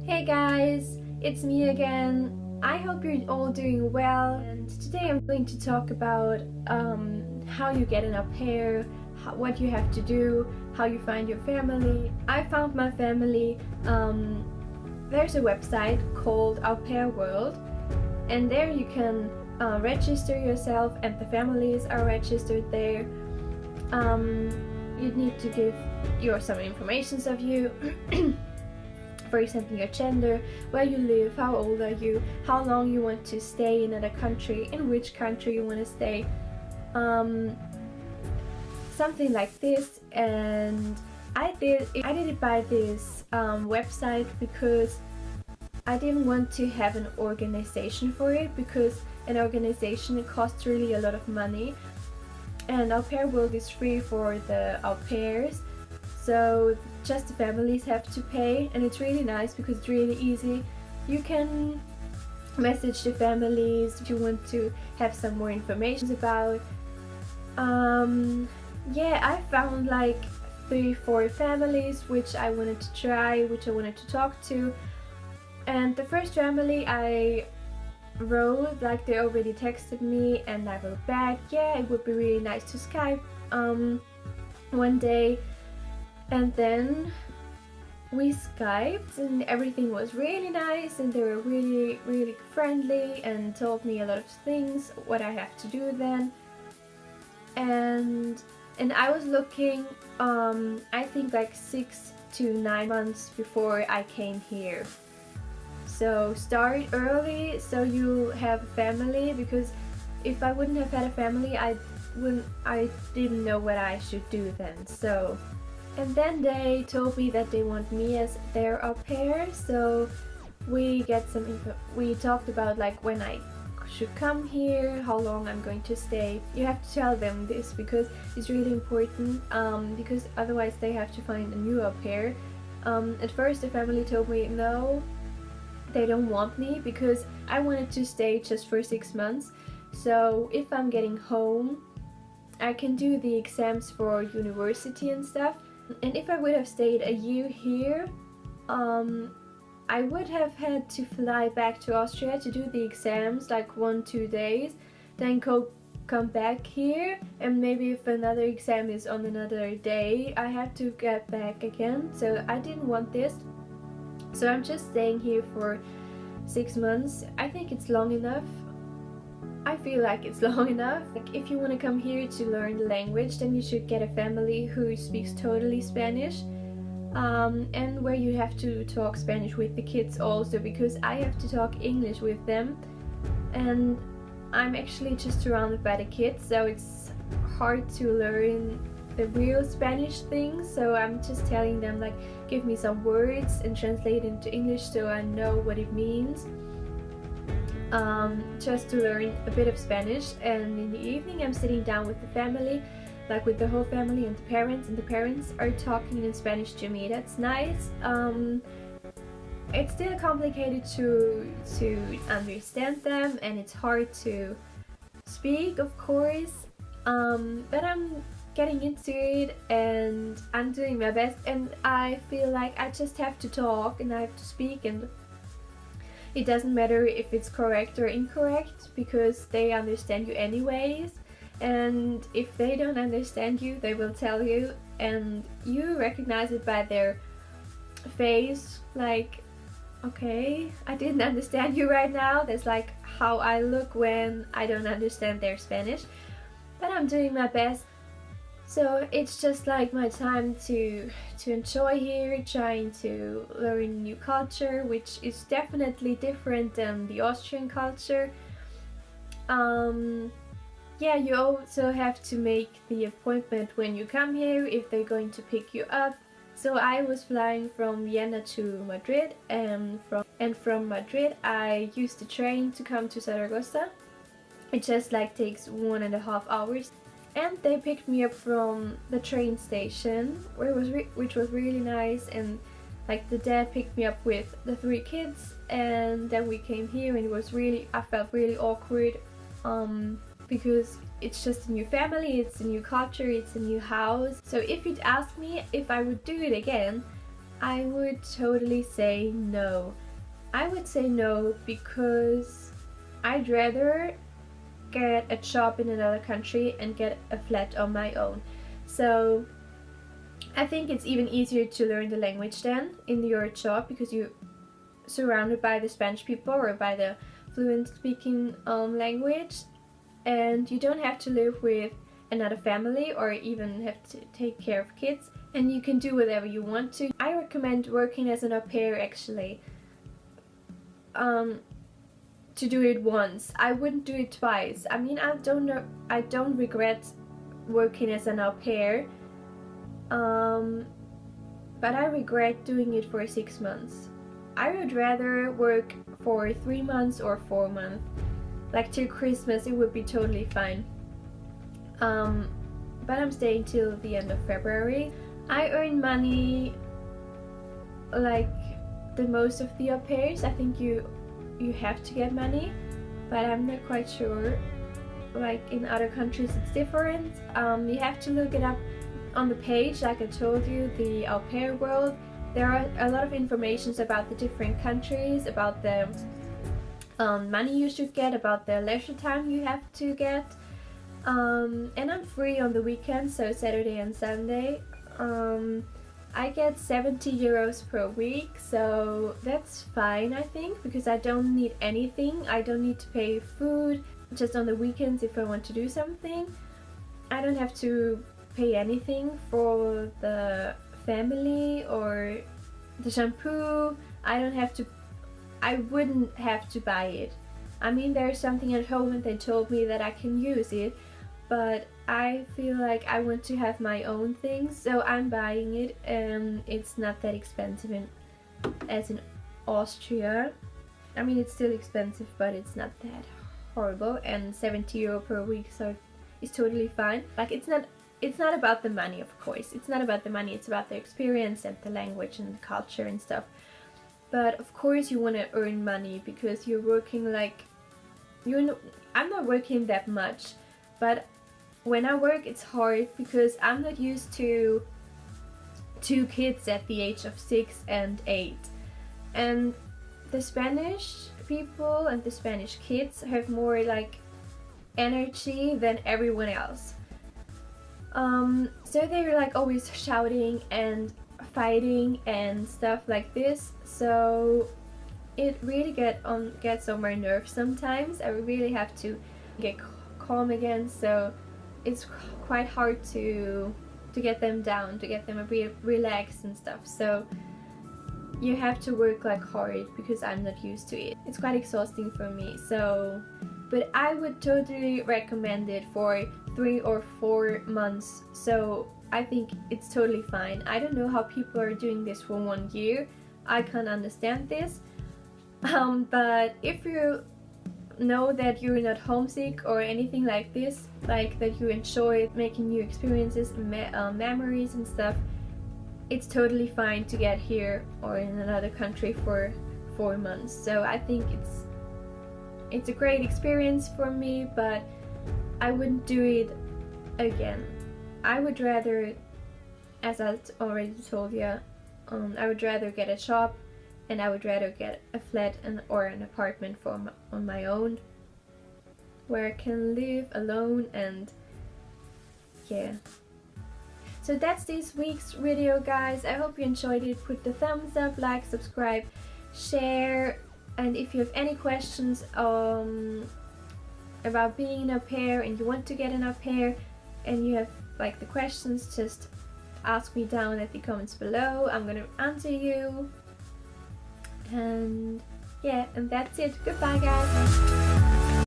Hey guys, it's me again. I hope you're all doing well, and today I'm going to talk about how you get an au pair, what you have to do, how you find your family. I found my family. There's a website called Au Pair World, and there you can register yourself, and the families are registered there. You need to give some information of you. For example, your gender, where you live, how old are you, how long you want to stay in another country, in which country you want to stay, something like this. And I did it by this website because I didn't want to have an organization for it, because an organization costs really a lot of money, and Au Pair World is free for the au pairs. So just the families have to pay, and it's really nice because it's really easy. You can message the families if you want to have some more information about. Yeah, I found like 3-4 families which I wanted to try, which I wanted to talk to. And the first family I wrote, like they already texted me, and I wrote back, yeah, it would be really nice to Skype one day. And then we Skyped, and everything was really nice, and they were really friendly and told me a lot of things, what I have to do then. And I was looking, I think like 6 to 9 months before I came here. So start early so you have a family, because if I wouldn't have had a family, I didn't know what I should do then. So. And then they told me that they want me as their au pair, so we get some info. We talked about like when I should come here, how long I'm going to stay. You have to tell them this because it's really important, because otherwise they have to find a new au pair. At first the family told me no, they don't want me, because I wanted to stay just for 6 months. So if I'm getting home, I can do the exams for university and stuff. And if I would have stayed a year here, I would have had to fly back to Austria to do the exams, like 1-2 days, then come back here, and maybe if another exam is on another day, I have to get back again. So I didn't want this. So I'm just staying here for 6 months. I think it's long enough. I feel like it's long enough. Like, if you want to come here to learn the language, then you should get a family who speaks totally Spanish, and where you have to talk Spanish with the kids also, because I have to talk English with them, and I'm actually just surrounded by the kids, so it's hard to learn the real Spanish things. So I'm just telling them like, give me some words and translate into English so I know what it means. Just to learn a bit of Spanish. And in the evening I'm sitting down with the family, like with the whole family and the parents are talking in Spanish to me. That's nice. It's still complicated to understand them, and it's hard to speak, of course, but I'm getting into it and I'm doing my best, and I feel like I just have to talk and I have to speak, and it doesn't matter if it's correct or incorrect, because they understand you anyways. And if they don't understand you, they will tell you, and you recognize it by their face, like, okay, I didn't understand you right now. That's like how I look when I don't understand their Spanish, but I'm doing my best. So it's just like my time to enjoy here, trying to learn new culture, which is definitely different than the Austrian culture. Yeah, you also have to make the appointment when you come here, if they're going to pick you up. So I was flying from Vienna to Madrid, and from Madrid I used the train to come to Zaragoza. It just like takes 1.5 hours. And they picked me up from the train station, which was really nice, and like the dad picked me up with the 3 kids, and then we came here, and I felt really awkward, because it's just a new family, it's a new culture, it's a new house. So if you'd ask me if I would do it again, I would totally say no. I would say no because I'd rather get a job in another country and get a flat on my own. So I think it's even easier to learn the language then in your job because you're surrounded by the Spanish people or by the fluent speaking language, and you don't have to live with another family or even have to take care of kids, and you can do whatever you want to. I recommend working as an au pair actually. To do it once. I wouldn't do it twice. I mean, I don't regret working as an au pair, but I regret doing it for 6 months. I would rather work for 3 months or 4 months. Like till Christmas, it would be totally fine. But I'm staying till the end of February. I earn money like the most of the au pairs. I think you have to get money, but I'm not quite sure. Like in other countries it's different. You have to look it up on the page, like I told you, the Au Pair World. There are a lot of informations about the different countries, about the money you should get, about the leisure time you have to get. And I'm free on the weekends, so Saturday and Sunday. I get 70 euros per week, so that's fine I think, because I don't need anything. I don't need to pay food, just on the weekends if I want to do something. I don't have to pay anything for the family or the shampoo. I wouldn't have to buy it. I mean, there's something at home and they told me that I can use it, but I feel like I want to have my own things, so I'm buying it, and it's not that expensive as in Austria. I mean, it's still expensive, but it's not that horrible, and 70 euro per week, so it's totally fine. Like, it's not about the money, of course. It's not about the money, it's about the experience and the language and the culture and stuff. But of course you want to earn money because you're working like, I'm not working that much, but when I work it's hard because I'm not used to 2 kids at the age of 6 and 8. And the Spanish people and the Spanish kids have more like energy than everyone else. So they're like always shouting and fighting and stuff like this, so it really gets on my nerves sometimes. I really have to get calm again, so it's quite hard to get them down, to get them relaxed and stuff. So you have to work like hard because I'm not used to it. It's quite exhausting for me. So, but I would totally recommend it for 3 or 4 months. So I think it's totally fine. I don't know how people are doing this for 1 year. I can't understand this. But if you know that you're not homesick or anything like this, like that you enjoy making new experiences, memories and stuff, it's totally fine to get here or in another country for 4 months. So I think it's a great experience for me, but I wouldn't do it again. I would rather, as I already told you, I would rather get a job, and I would rather get a flat or an apartment on my own, where I can live alone. And yeah. So that's this week's video, guys. I hope you enjoyed it. Put the thumbs up, like, subscribe, share, and if you have any questions about being an au pair and you want to get an au pair and you have like the questions, just ask me down at the comments below. I'm gonna answer you. And yeah, and that's it. Goodbye, guys.